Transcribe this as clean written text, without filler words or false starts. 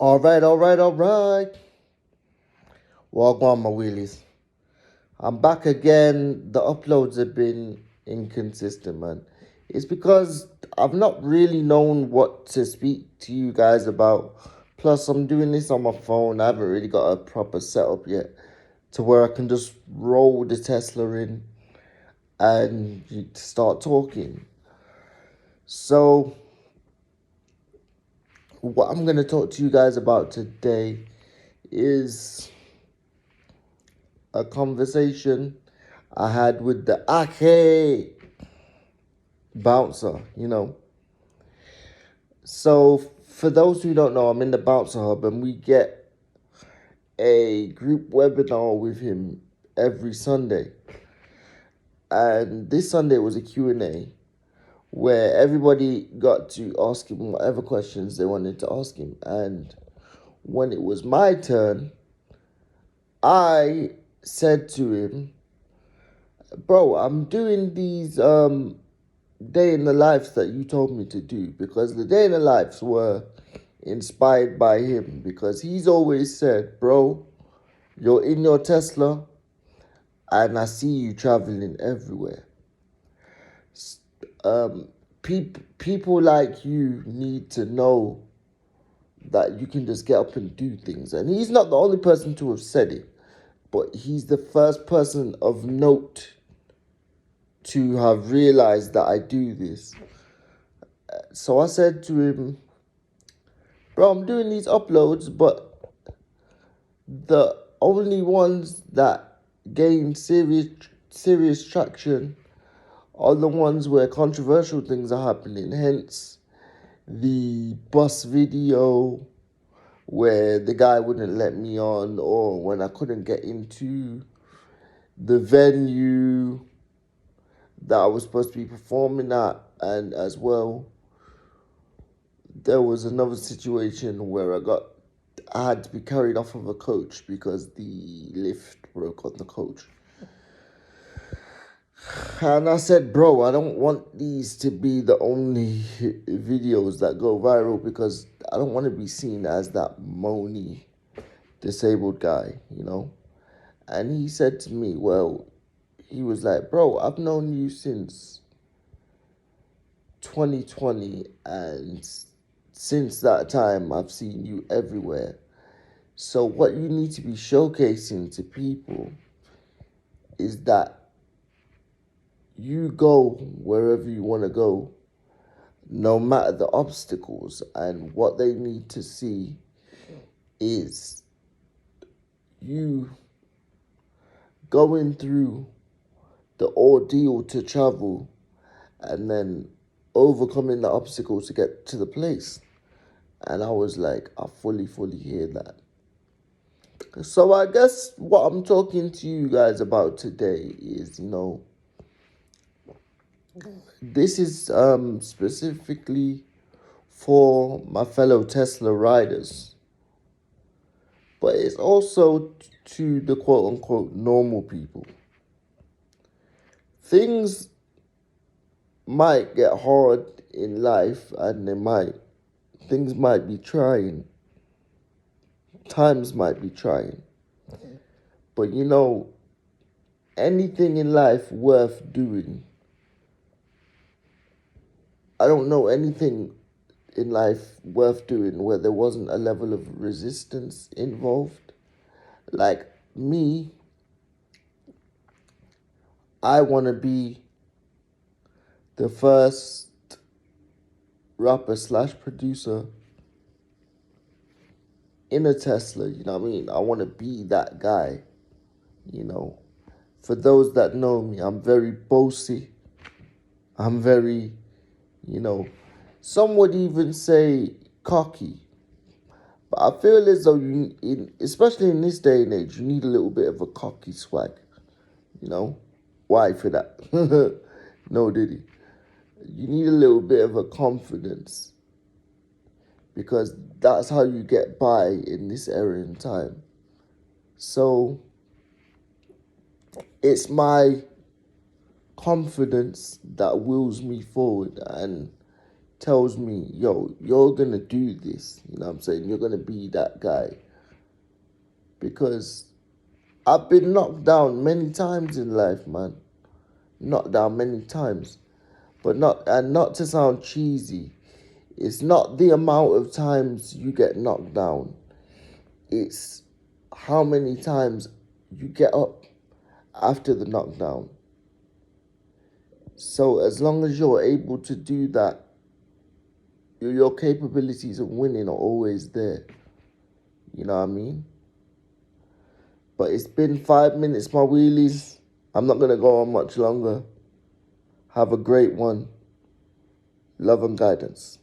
All right. Welcome, my wheelies. I'm back again. The uploads have been inconsistent, man. It's because I've not really known what to speak to you guys about. Plus, I'm doing this on my phone. I haven't really got a proper setup yet to where I can just roll the Tesla in and start talking. So, what I'm going to talk to you guys about today is a conversation I had with the Ake bouncer. So, for those who don't know, I'm in the bouncer hub and we get a group webinar with him every Sunday. And this Sunday was a Q&A where everybody got to ask him whatever questions they wanted to ask him. And when it was my turn, I said to him, bro, I'm doing these day in the lives that you told me to do, because the day in the lives were inspired by him, because he's always said, bro, you're in your Tesla and I see you traveling everywhere. People like you need to know that you can just get up and do things. And he's not the only person to have said it, but he's the first person of note to have realized that I do this. So I said to him, bro, I'm doing these uploads, but the only ones that gain serious traction are the ones where controversial things are happening. Hence, the bus video where the guy wouldn't let me on, or when I couldn't get into the venue that I was supposed to be performing at, and as well, there was another situation where I had to be carried off of a coach because the lift broke on the coach. And I said, bro, I don't want these to be the only videos that go viral, because I don't want to be seen as that moany disabled guy. And he said to me, well, he was like, bro, I've known you since 2020, and since that time, I've seen you everywhere. So what you need to be showcasing to people is that you go wherever you want to go, no matter the obstacles. And what they need to see is you going through the ordeal to travel and then overcoming the obstacles to get to the place. And I was like, I fully hear that. So I guess what I'm talking to you guys about today is, this is specifically for my fellow Tesla riders, but it's also to the quote unquote normal people. Things might get hard in life, and things might be trying, times might be trying, but anything in life worth doing, I don't know anything in life worth doing where there wasn't a level of resistance involved. Like me, I want to be the first rapper slash producer in a Tesla. You know what I mean? I want to be that guy. For those that know me, I'm very bossy. I'm very, some would even say cocky. But I feel as though especially in this day and age, you need a little bit of a cocky swag. Why for that? No, Diddy. You need a little bit of a confidence, because that's how you get by in this era in time. So it's my confidence that wills me forward, and tells me, yo, you're going to do this. You know what I'm saying? You're going to be that guy. Because I've been knocked down many times in life, man. Knocked down many times. But not to sound cheesy, it's not the amount of times you get knocked down. It's how many times you get up after the knockdown. So as long as you're able to do that, your capabilities of winning are always there. You know what I mean? But it's been 5 minutes, my wheelies. I'm not going to go on much longer. Have a great one. Love and guidance.